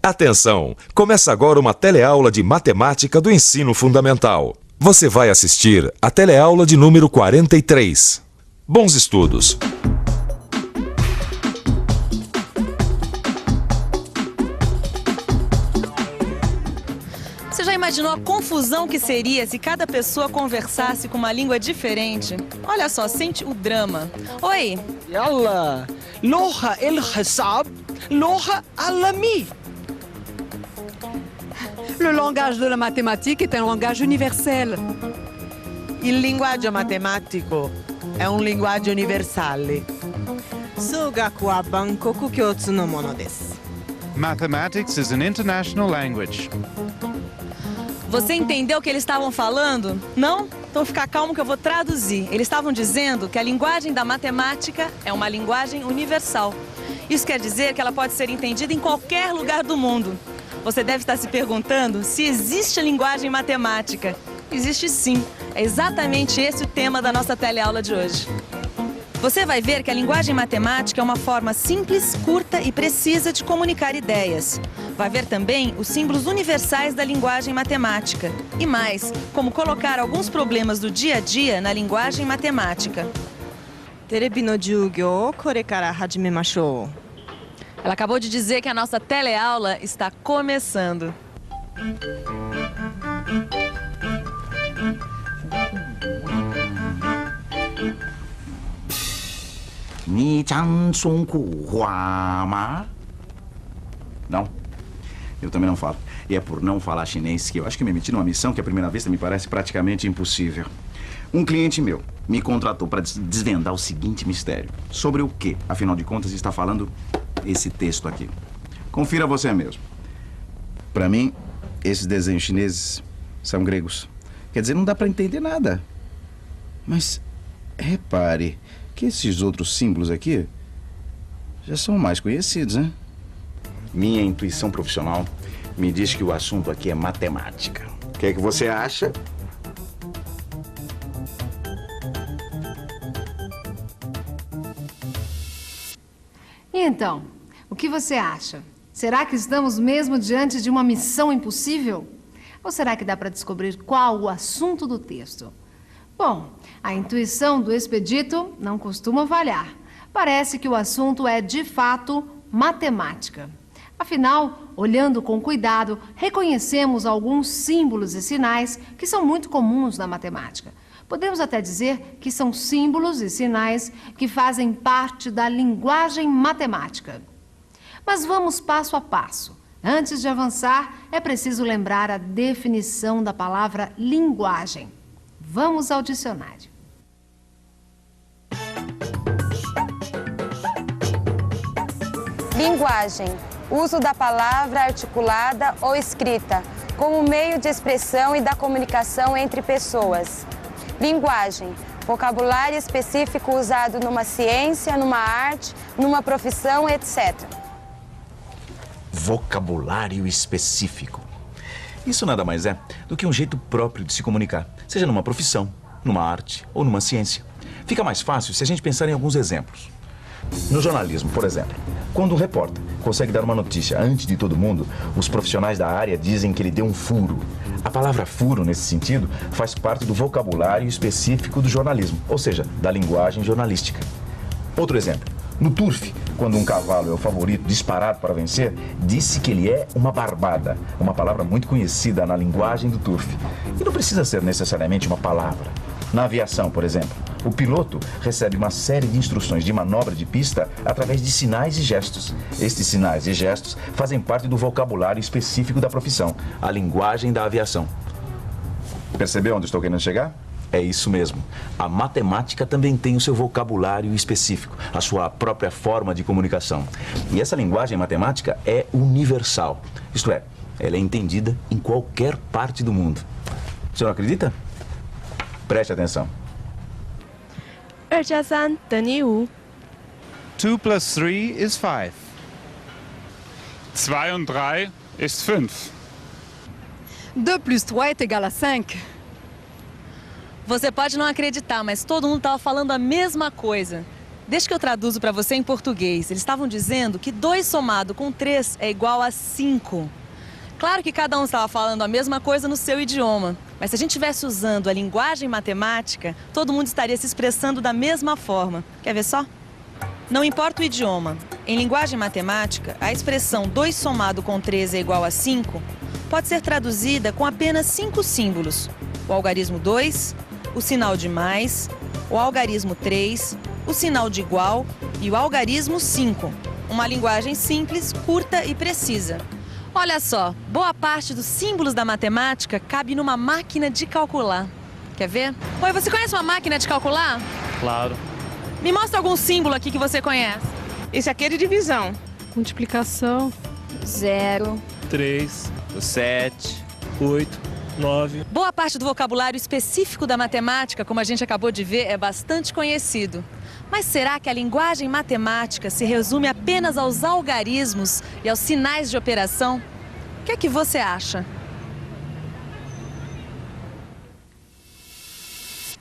Atenção! Começa agora uma teleaula de matemática do ensino fundamental. Você vai assistir a teleaula de número 43. Bons estudos! Você já imaginou a confusão que seria se cada pessoa conversasse com uma língua diferente? Olha só, sente o drama. Oi! يلا لغة الحساب لغة عالمية. Le langage de la mathématique est un langage universel. Il linguaggio matematico è un linguaggio universale. Sugaku wa Bankoku kyōtsu no mono desu. Mathematics is an international language. Você entendeu o que eles estavam falando? Não? Então fica calmo que eu vou traduzir. Eles estavam dizendo que a linguagem da matemática é uma linguagem universal. Isso quer dizer que ela pode ser entendida em qualquer lugar do mundo. Você deve estar se perguntando se existe a linguagem matemática. Existe sim. É exatamente esse o tema da nossa teleaula de hoje. Você vai ver que a linguagem matemática é uma forma simples, curta e precisa de comunicar ideias. Vai ver também os símbolos universais da linguagem matemática. E mais, como colocar alguns problemas do dia a dia na linguagem matemática. Terebi no jūgyō o kore kara hajimemashou. Ela acabou de dizer que a nossa teleaula está começando. Não, eu também não falo. E é por não falar chinês que eu acho que me meti numa missão que à primeira vista me parece praticamente impossível. Um cliente meu me contratou para desvendar o seguinte mistério. Sobre o que, afinal de contas, está falando esse texto aqui. Confira você mesmo. Para mim, esses desenhos chineses são gregos. Quer dizer, não dá para entender nada. Mas repare que esses outros símbolos aqui já são mais conhecidos, né? Minha intuição profissional me diz que o assunto aqui é matemática. O que é que você acha? E então, o que você acha? Será que estamos mesmo diante de uma missão impossível? Ou será que dá para descobrir qual o assunto do texto? Bom, a intuição do expedito não costuma falhar. Parece que o assunto é, de fato, matemática. Afinal, olhando com cuidado, reconhecemos alguns símbolos e sinais que são muito comuns na matemática. Podemos até dizer que são símbolos e sinais que fazem parte da linguagem matemática. Mas vamos passo a passo. Antes de avançar, é preciso lembrar a definição da palavra linguagem. Vamos ao dicionário. Linguagem. Uso da palavra articulada ou escrita como meio de expressão e da comunicação entre pessoas. Linguagem. Vocabulário específico usado numa ciência, numa arte, numa profissão, etc. Vocabulário específico. Isso nada mais é do que um jeito próprio de se comunicar, seja numa profissão, numa arte ou numa ciência. Fica mais fácil se a gente pensar em alguns exemplos. No jornalismo, por exemplo, quando um repórter consegue dar uma notícia antes de todo mundo, os profissionais da área dizem que ele deu um furo. A palavra furo, nesse sentido, faz parte do vocabulário específico do jornalismo, ou seja, da linguagem jornalística. Outro exemplo, no turf, quando um cavalo é o favorito disparado para vencer, disse que ele é uma barbada, uma palavra muito conhecida na linguagem do turf. E não precisa ser necessariamente uma palavra. Na aviação, por exemplo, o piloto recebe uma série de instruções de manobra de pista através de sinais e gestos. Estes sinais e gestos fazem parte do vocabulário específico da profissão, a linguagem da aviação. Percebeu onde estou querendo chegar? É isso mesmo. A matemática também tem o seu vocabulário específico, a sua própria forma de comunicação. E essa linguagem matemática é universal. Isto é, ela é entendida em qualquer parte do mundo. O senhor acredita? Preste atenção. 2加3等于5 2 plus 3 is 5. 2 und 3 ist 5. 2 plus 3 est égal à 5. Você pode não acreditar, mas todo mundo estava falando a mesma coisa. Deixa que eu traduzo para você em português. Eles estavam dizendo que 2 somado com 3 é igual a 5. Claro que cada um estava falando a mesma coisa no seu idioma, mas se a gente estivesse usando a linguagem matemática, todo mundo estaria se expressando da mesma forma. Quer ver só? Não importa o idioma. Em linguagem matemática, a expressão 2 somado com 3 é igual a 5 pode ser traduzida com apenas 5 símbolos. O algarismo 2, o sinal de mais, o algarismo 3, o sinal de igual e o algarismo 5. Uma linguagem simples, curta e precisa. Olha só, boa parte dos símbolos da matemática cabe numa máquina de calcular. Quer ver? Oi, você conhece uma máquina de calcular? Claro. Me mostra algum símbolo aqui que você conhece. Esse aqui é de divisão. Multiplicação. 0. 3, 7, 8, 9. Boa parte do vocabulário específico da matemática, como a gente acabou de ver, é bastante conhecido. Mas será que a linguagem matemática se resume apenas aos algarismos e aos sinais de operação? O que é que você acha?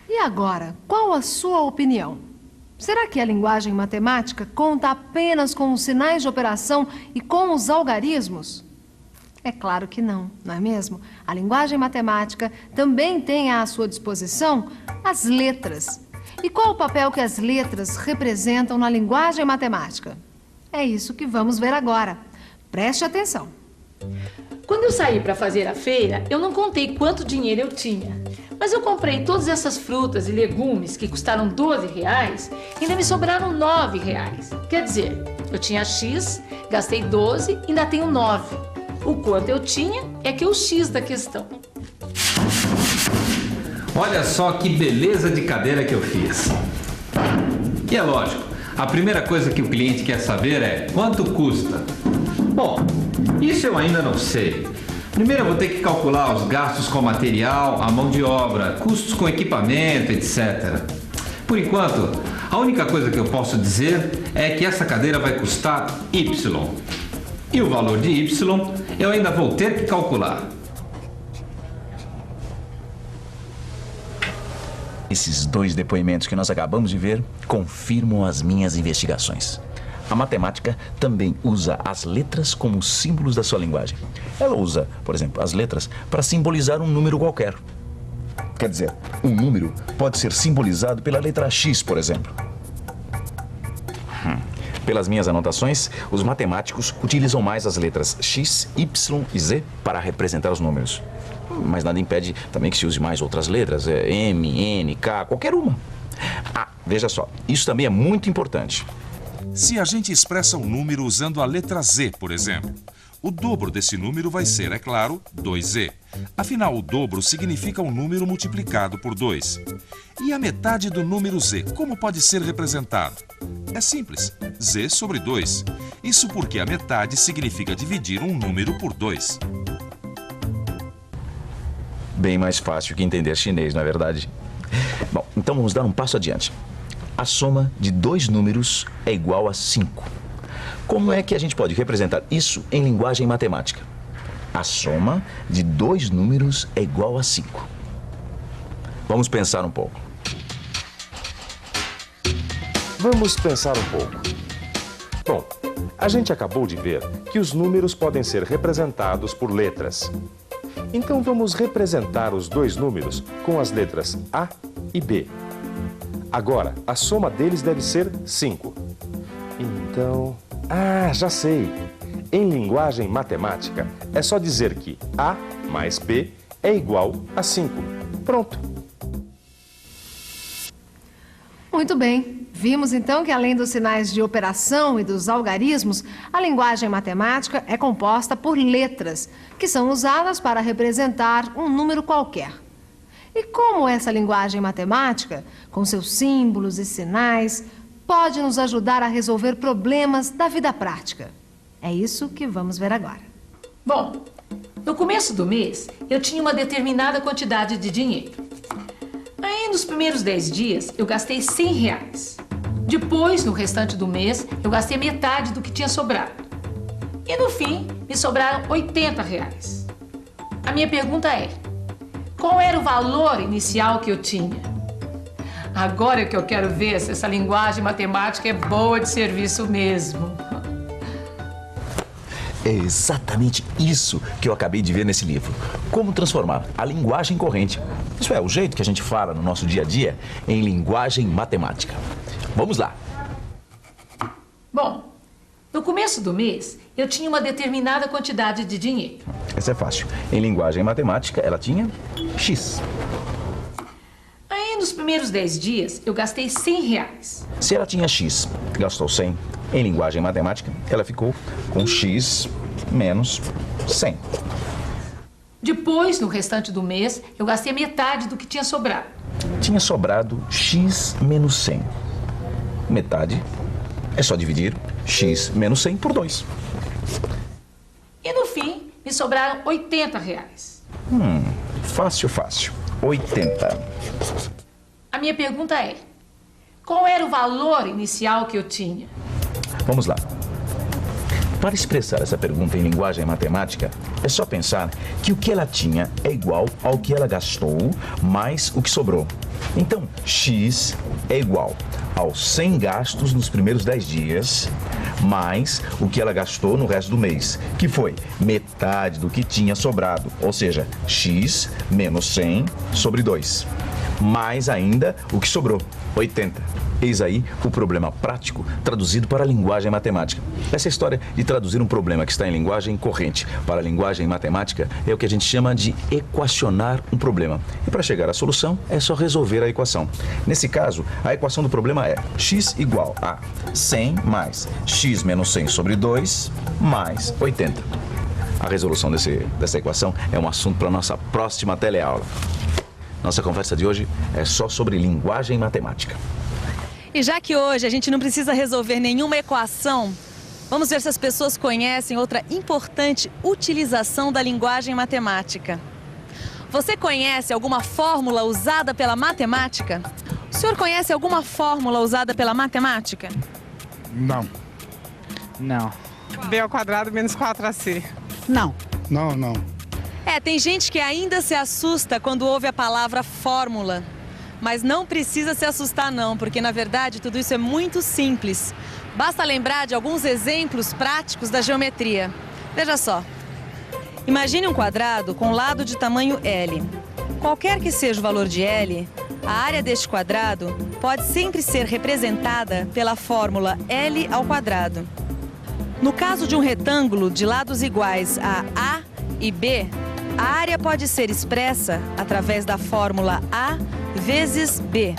E agora, qual a sua opinião? Será que a linguagem matemática conta apenas com os sinais de operação e com os algarismos? É claro que não, não é mesmo? A linguagem matemática também tem à sua disposição as letras. E qual o papel que as letras representam na linguagem matemática? É isso que vamos ver agora. Preste atenção. Quando eu saí para fazer a feira, eu não contei quanto dinheiro eu tinha. Mas eu comprei todas essas frutas e legumes que custaram R$12 e ainda me sobraram R$9. Quer dizer, eu tinha X, gastei 12 e ainda tenho 9. O quanto eu tinha é que é o X da questão. Olha só que beleza de cadeira que eu fiz. E é lógico, a primeira coisa que o cliente quer saber é quanto custa. Bom, isso eu ainda não sei. Primeiro eu vou ter que calcular os gastos com material, a mão de obra, custos com equipamento, etc. Por enquanto, a única coisa que eu posso dizer é que essa cadeira vai custar Y. E o valor de Y eu ainda vou ter que calcular. Esses 2 depoimentos que nós acabamos de ver confirmam as minhas investigações. A matemática também usa as letras como símbolos da sua linguagem. Ela usa, por exemplo, as letras para simbolizar um número qualquer. Quer dizer, um número pode ser simbolizado pela letra X, por exemplo. Pelas minhas anotações, os matemáticos utilizam mais as letras X, Y e Z para representar os números. Mas nada impede também que se use mais outras letras, M, N, K, qualquer uma. Ah, veja só, isso também é muito importante. Se a gente expressa um número usando a letra Z, por exemplo, o dobro desse número vai ser, é claro, 2Z. Afinal, o dobro significa um número multiplicado por 2. E a metade do número Z, como pode ser representado? É simples, Z sobre 2. Isso porque a metade significa dividir um número por 2. Bem mais fácil que entender chinês, não é verdade? Bom, então vamos dar um passo adiante. A soma de 2 números é igual a 5. Como é que a gente pode representar isso em linguagem matemática? A soma de 2 números é igual a 5. Vamos pensar um pouco. Vamos pensar um pouco. Bom, a gente acabou de ver que os números podem ser representados por letras. Então vamos representar os 2 números com as letras A e B. Agora, a soma deles deve ser 5. Então... já sei! Em linguagem matemática, é só dizer que A mais B é igual a 5. Pronto! Muito bem. Vimos então que além dos sinais de operação e dos algarismos, a linguagem matemática é composta por letras, que são usadas para representar um número qualquer. E como essa linguagem matemática, com seus símbolos e sinais, pode nos ajudar a resolver problemas da vida prática? É isso que vamos ver agora. Bom, no começo do mês, eu tinha uma determinada quantidade de dinheiro. Aí, nos primeiros 10 dias, eu gastei R$100. Depois, no restante do mês, eu gastei metade do que tinha sobrado. E no fim, me sobraram R$80. A minha pergunta é: qual era o valor inicial que eu tinha? Agora é que eu quero ver se essa linguagem matemática é boa de serviço mesmo. É exatamente isso que eu acabei de ver nesse livro. Como transformar a linguagem corrente, isso é, o jeito que a gente fala no nosso dia a dia, em linguagem matemática. Vamos lá. Bom, no começo do mês, eu tinha uma determinada quantidade de dinheiro. Essa é fácil. Em linguagem matemática, ela tinha X. Aí, nos primeiros 10 dias, eu gastei R$100. Se ela tinha X, gastou 100, em linguagem matemática, ela ficou com X menos 100. Depois, no restante do mês, eu gastei metade do que tinha sobrado. Tinha sobrado X menos 100. Metade é só dividir X menos 100 por 2. E no fim, me sobraram R$80. Fácil, fácil. 80. A minha pergunta é, qual era o valor inicial que eu tinha? Vamos lá. Para expressar essa pergunta em linguagem matemática, é só pensar que o que ela tinha é igual ao que ela gastou mais o que sobrou. Então, X é igual aos 100 gastos nos primeiros 10 dias, mais o que ela gastou no resto do mês, que foi metade do que tinha sobrado, ou seja, X menos 100 sobre 2. Mais ainda o que sobrou, 80. Eis aí o problema prático traduzido para a linguagem matemática. Essa história de traduzir um problema que está em linguagem corrente para a linguagem matemática é o que a gente chama de equacionar um problema. E para chegar à solução é só resolver a equação. Nesse caso, a equação do problema é x igual a 100 mais x menos 100 sobre 2 mais 80. A resolução dessa equação é um assunto para a nossa próxima teleaula. Nossa conversa de hoje é só sobre linguagem matemática. E já que hoje a gente não precisa resolver nenhuma equação, vamos ver se as pessoas conhecem outra importante utilização da linguagem matemática. Você conhece alguma fórmula usada pela matemática? O senhor conhece alguma fórmula usada pela matemática? Não. Não. B ao quadrado menos 4AC. Não. Não. Tem gente que ainda se assusta quando ouve a palavra fórmula. Mas não precisa se assustar não, porque na verdade tudo isso é muito simples. Basta lembrar de alguns exemplos práticos da geometria. Veja só. Imagine um quadrado com lado de tamanho L. Qualquer que seja o valor de L, a área deste quadrado pode sempre ser representada pela fórmula L ao quadrado. No caso de um retângulo de lados iguais a A e B, a área pode ser expressa através da fórmula A vezes B.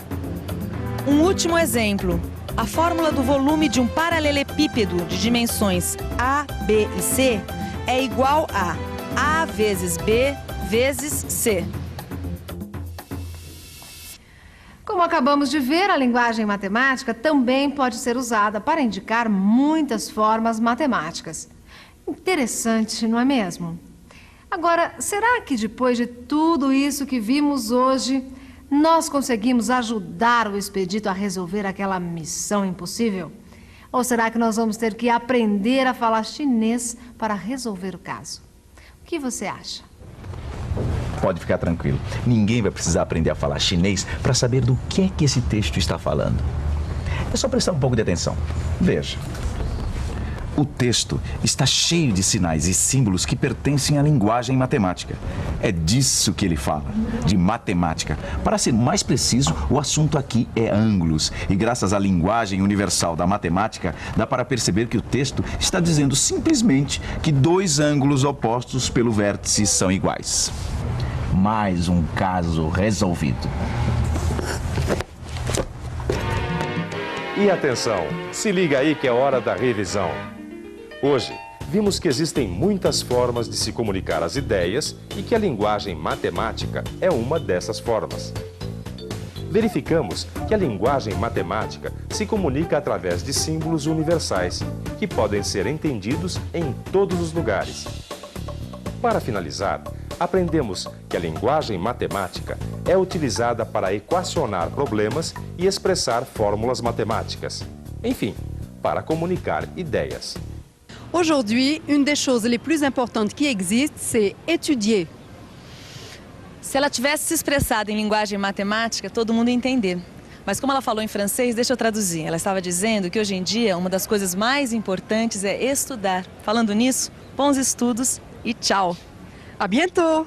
Um último exemplo. A fórmula do volume de um paralelepípedo de dimensões A, B e C é igual a A vezes B vezes C. Como acabamos de ver, a linguagem matemática também pode ser usada para indicar muitas formas matemáticas. Interessante, não é mesmo? Agora, será que depois de tudo isso que vimos hoje, nós conseguimos ajudar o Expedito a resolver aquela missão impossível? Ou será que nós vamos ter que aprender a falar chinês para resolver o caso? O que você acha? Pode ficar tranquilo. Ninguém vai precisar aprender a falar chinês para saber do que é que esse texto está falando. É só prestar um pouco de atenção. Veja. O texto está cheio de sinais e símbolos que pertencem à linguagem matemática. É disso que ele fala, de matemática. Para ser mais preciso, o assunto aqui é ângulos. E graças à linguagem universal da matemática, dá para perceber que o texto está dizendo simplesmente que dois ângulos opostos pelo vértice são iguais. Mais um caso resolvido. E atenção, se liga aí que é hora da revisão. Hoje, vimos que existem muitas formas de se comunicar as ideias e que a linguagem matemática é uma dessas formas. Verificamos que a linguagem matemática se comunica através de símbolos universais, que podem ser entendidos em todos os lugares. Para finalizar, aprendemos que a linguagem matemática é utilizada para equacionar problemas e expressar fórmulas matemáticas. Enfim, para comunicar ideias. Aujourd'hui, une des choses les plus importantes qui existent, c'est étudier. Se ela tivesse se expressado em linguagem matemática, todo mundo ia entender. Mas como ela falou em francês, deixa eu traduzir. Ela estava dizendo que hoje em dia uma das coisas mais importantes é estudar. Falando nisso, bons estudos e tchau. À bientôt!